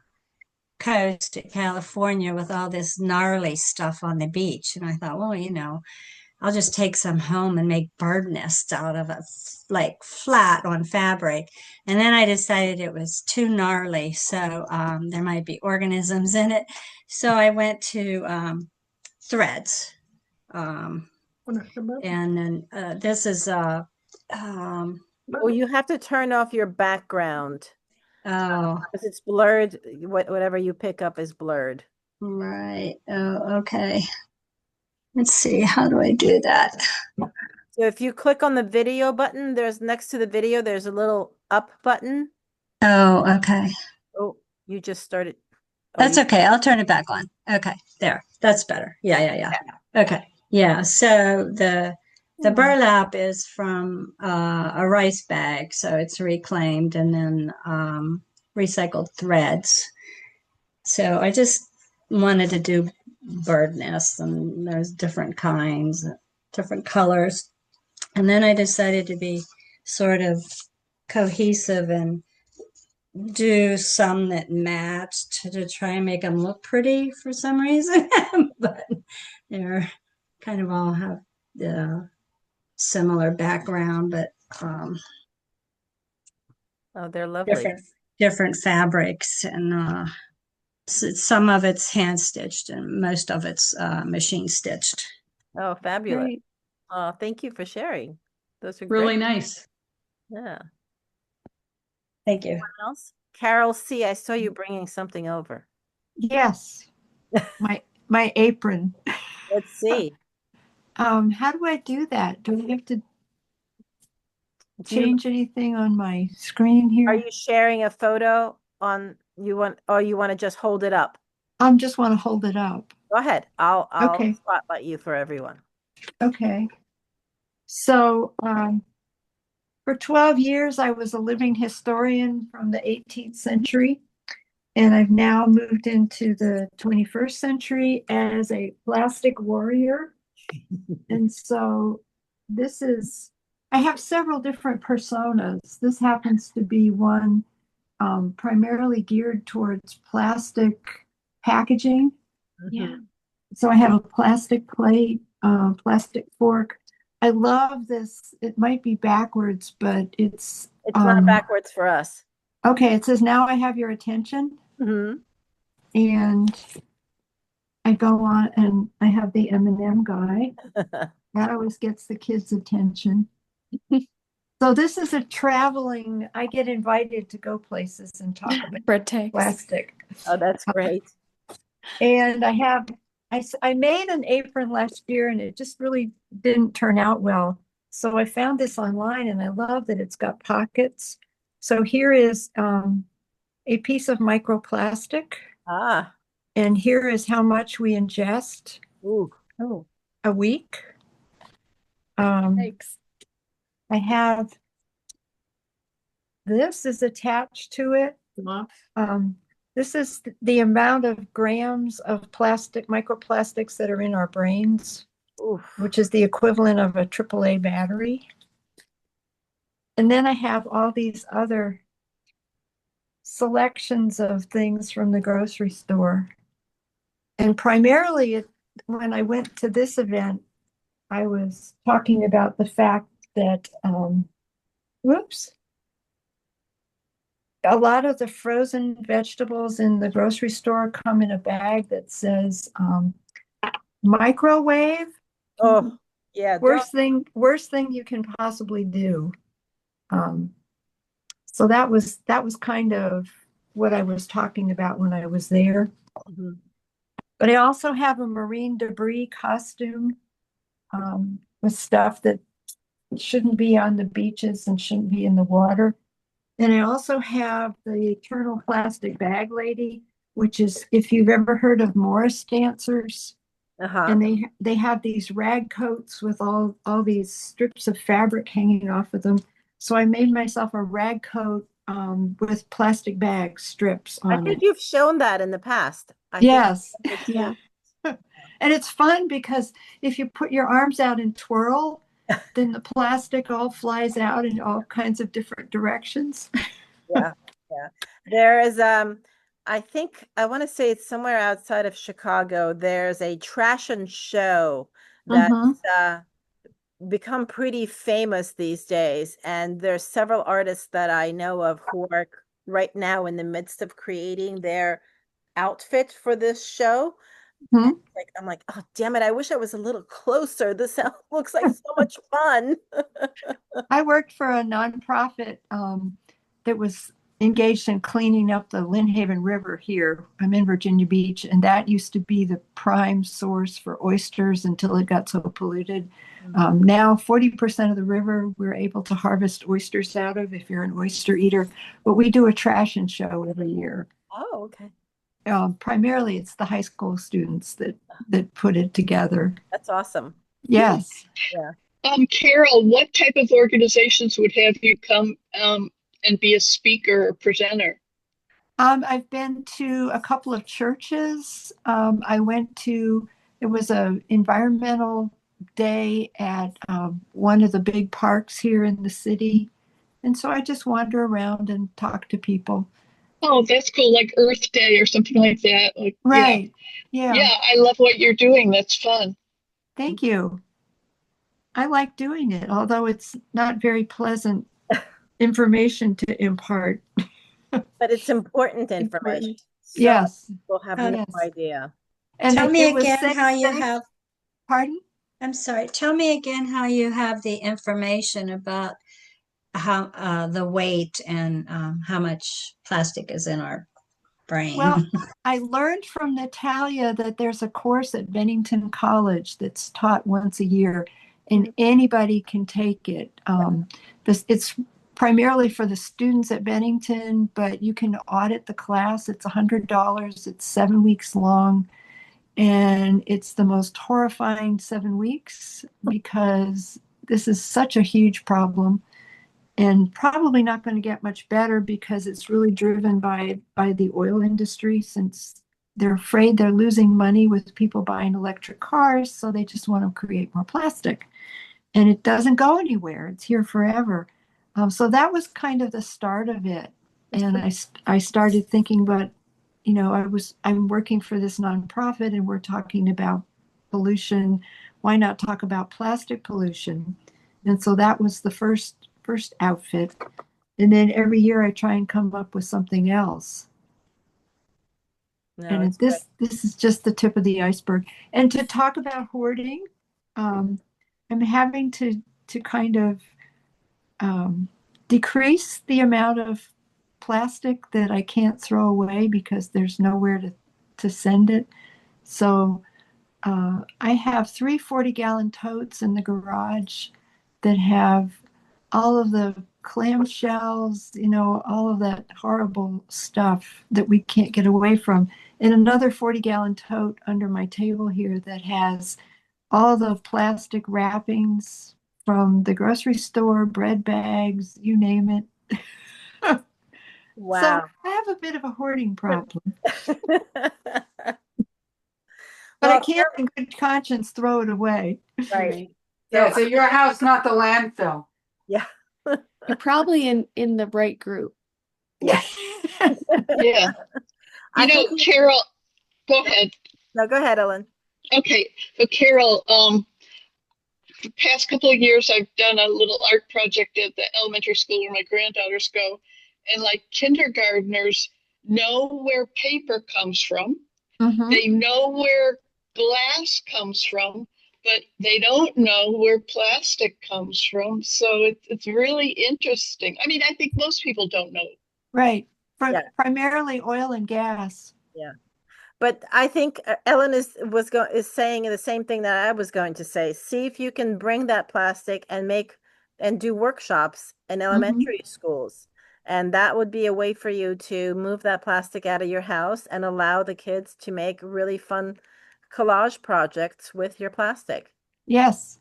coast of California with all this gnarly stuff on the beach. And I thought, well, I'll just take some home and make bird nests out of it, like flat on fabric. And then I decided it was too gnarly, so there might be organisms in it. So I went to threads. And then this is Oh, you have to turn off your background oh, because it's blurred. Whatever you pick up is blurred. right. Oh, okay. Let's see. How do I do that? So if you click on the video button, there's next to the video, there's a little up button. Oh, okay. Oh, you just started. Oh, That's you, okay. I'll turn it back on. Okay, there. That's better. Yeah. Okay. Yeah. So the burlap is from a rice bag, so it's reclaimed and then recycled threads. So I just wanted to do bird nests, and there's different kinds, different colors. And then I decided to be sort of cohesive and do some that matched to try and make them look pretty for some reason. But they're kind of all have the similar background, but oh, they're lovely. different fabrics, and some of it's hand stitched and most of it's machine stitched. Oh, fabulous. Great. Oh, thank you for sharing. Those are Really great. nice. Yeah. Thank you. Anyone else? Carol C., I saw you bringing something over. Yes, my apron. Let's see. How do I do that? Do I have to Do you, change anything on my screen are here? you sharing a photo on you want, or you want to just hold it up? I just want to hold it up. Go ahead. I'll Okay. spotlight you for everyone. Okay. So, for 12 years, I was a living historian from the 18th century, and I've now moved into the 21st century as a plastic warrior. And so I have several different personas. This happens to be one primarily geared towards plastic packaging. Yeah. So I have a plastic plate, plastic fork. I love this. It might be backwards, but it's not backwards for us. okay. It says, "Now I have your attention." Mm-hmm. And I go on and I have the M&M guy. That always gets the kids' attention. So this is I get invited to go places and talk about Bread tags. plastic. Oh, that's great. And I made an apron last year and it just really didn't turn out well. So I found this online and I love that it's got pockets. So here is a piece of microplastic, Ah. and here is how much we ingest Ooh. a week. Thanks. I have this is attached to it. This is the amount of grams of microplastics that are in our brains, Oof. which is the equivalent of a AAA battery. And then I have all these other selections of things from the grocery store. And primarily, when I went to this event, I was talking about the fact that, a lot of the frozen vegetables in the grocery store come in a bag that says microwave. Oh, yeah. Worst thing you can possibly do. So that was kind of what I was talking about when I was there. Mhm. But I also have a marine debris costume with stuff that shouldn't be on the beaches and shouldn't be in the water. And I also have the Eternal Plastic Bag Lady, which is, if you've ever heard of Morris dancers, and they have these rag coats with all these strips of fabric hanging off of them. So I made myself a rag coat with plastic bag strips on it. I think you've shown that in the past. Yes. Yeah. And it's fun because if you put your arms out and twirl, then the plastic all flies out in all kinds of different directions. Yeah. There is I think I want to say it's somewhere outside of Chicago. There's a trash and show that's become pretty famous these days, and there's several artists that I know of who are right now in the midst of creating their outfit for this show. I'm like, oh damn it, I wish I was a little closer. This looks like so much fun. I worked for a nonprofit that was engaged in cleaning up the Lynn Haven River here. I'm in Virginia Beach, and that used to be the prime source for oysters until it got so polluted. Now 40% of the river we're able to harvest oysters out of if you're an oyster eater. But we do a trash and show every year. Oh, okay. Primarily, it's the high school students that put it together. That's awesome. Yes. Yeah. Carol, what type of organizations would have you come and be a speaker or presenter? I've been to a couple of churches. I went to, it was a environmental day at one of the big parks here in the city. And so I just wander around and talk to people. Oh, that's cool, like Earth Day or something like that. Like, Right. Yeah. Yeah, I love what you're doing. That's fun. Thank you. I like doing it, although it's not very pleasant information to impart. But it's important information. So Yes. People have no Yes. idea. And Tell it me was again how you safe. have, Pardon? I'm sorry, tell me again how you have the information about how the weight and how much plastic is in our brain. Well, I learned from Natalia that there's a course at Bennington College that's taught once a year, and anybody can take it. It's primarily for the students at Bennington, but you can audit the class. It's $100. It's 7 weeks long, and it's the most horrifying 7 weeks because this is such a huge problem. And probably not going to get much better because it's really driven by the oil industry, since they're afraid they're losing money with people buying electric cars, so they just want to create more plastic. And it doesn't go anywhere. It's here forever. So that was kind of the start of it. And I started thinking, but I'm working for this nonprofit and we're talking about pollution. Why not talk about plastic pollution? And so that was the first outfit. And then every year I try and come up with something else. No, And it's this is just the tip of the iceberg. And to talk about hoarding, I'm having to kind of decrease the amount of plastic that I can't throw away because there's nowhere to send it. So I have 3 40-gallon totes in the garage that have all of the clamshells, all of that horrible stuff that we can't get away from. And another 40-gallon tote under my table here that has all the plastic wrappings from the grocery store, bread bags, you name it. Wow. So I have a bit of a hoarding problem. But I can't in good conscience throw it away. Right. Yeah, so your house, not the landfill. Yeah. You're probably in the right group. Yeah. Yeah. I think Carol, go ahead. No, go ahead, Ellen. Okay. So Carol, the past couple of years, I've done a little art project at the elementary school where my granddaughters go. And like kindergartners know where paper comes from. Mhm. They know where glass comes from, but they don't know where plastic comes from. So it's really interesting. I mean, I think most people don't know. Right. Yeah. Primarily oil and gas. Yeah. But I think Ellen is saying the same thing that I was going to say. See if you can bring that plastic and do workshops in elementary schools. And that would be a way for you to move that plastic out of your house and allow the kids to make really fun collage projects with your plastic. Yes.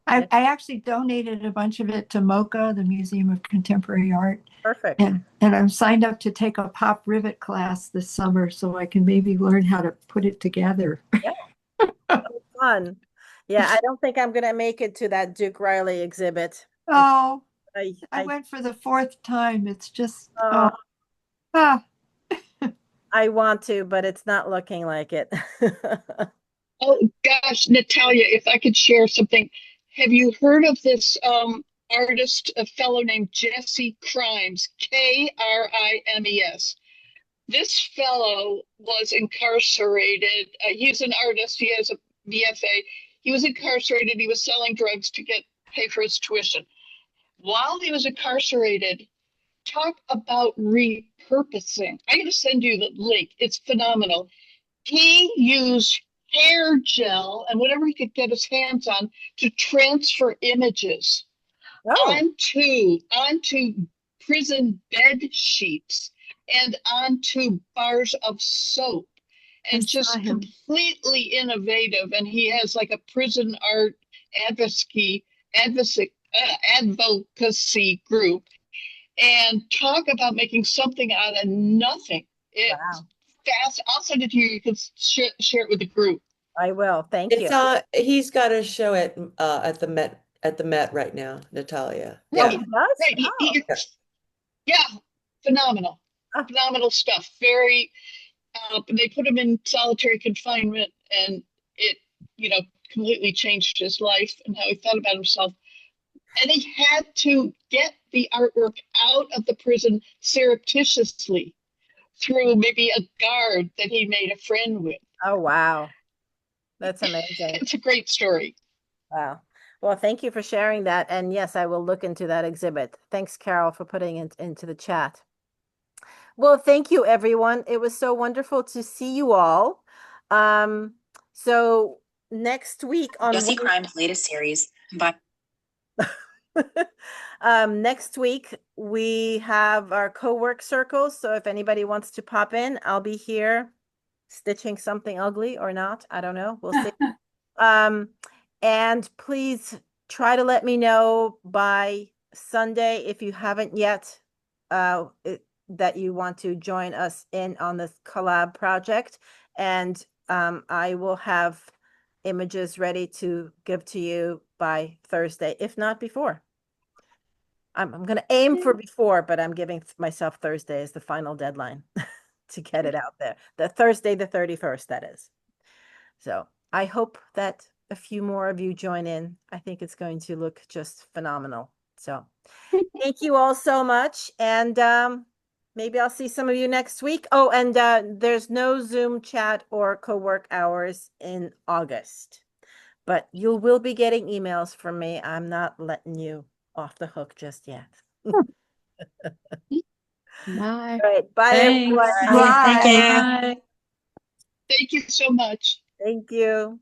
I actually donated a bunch of it to MoCA, the Museum of Contemporary Art. Perfect. And I'm signed up to take a pop rivet class this summer so I can maybe learn how to put it together. Yeah. Fun. Yeah, I don't think I'm going to make it to that Duke Riley exhibit. Oh, I went for the 4th time. It's just, I want to, but it's not looking like it. Oh gosh, Natalia, if I could share something. Have you heard of this artist, a fellow named Jesse Crimes, Krimes? This fellow was incarcerated. He's an artist. He has a BFA. He was incarcerated. He was selling drugs to pay for his tuition. While he was incarcerated, talk about repurposing. repurposing. I'm going to send you the link. It's phenomenal. He used hair gel and whatever he could get his hands on to transfer images Oh, onto prison bed sheets and onto bars of soap, I and saw just him. completely innovative. And he has like a prison art advocacy advocacy group, and talk about making something out of nothing. It's wow. fast. I'll send it to you. You can share it with the group. I will. Thank you. It's he's got a show at the Met right now, Natalia. Oh, Right, he does? right. Oh, Yeah, phenomenal, oh, phenomenal stuff. Very. They put him in solitary confinement, and it, you know, completely changed his life and how he thought about himself. And he had to get the artwork out of the prison surreptitiously through maybe a guard that he made a friend with. oh, wow. That's amazing. It's a great story. Wow. Well, thank you for sharing that. And yes, I will look into that exhibit. Thanks, Carol, for putting it into the chat. Well, thank you, everyone. It was so wonderful to see you all. So next week on Jesse Crime's latest series. Bye. next week we have our co-work circles. So if anybody wants to pop in, I'll be here stitching something ugly or not. I don't know. We'll see. And please try to let me know by Sunday if you haven't yet that you want to join us in on this collab project. And I will have images ready to give to you by Thursday, if not before. I'm going to aim for before, but I'm giving myself Thursday as the final deadline to get it out there. The Thursday, the 31st, that is. So I hope that a few more of you join in. I think it's going to look just phenomenal. So thank you all so much. And maybe I'll see some of you next week. Oh, and there's no Zoom chat or co-work hours in August, but you will be getting emails from me. I'm not letting you off the hook just yet. Bye. All right. Bye, Thanks. everyone. Thank you. Bye. Bye. Thank you so much. Thank you.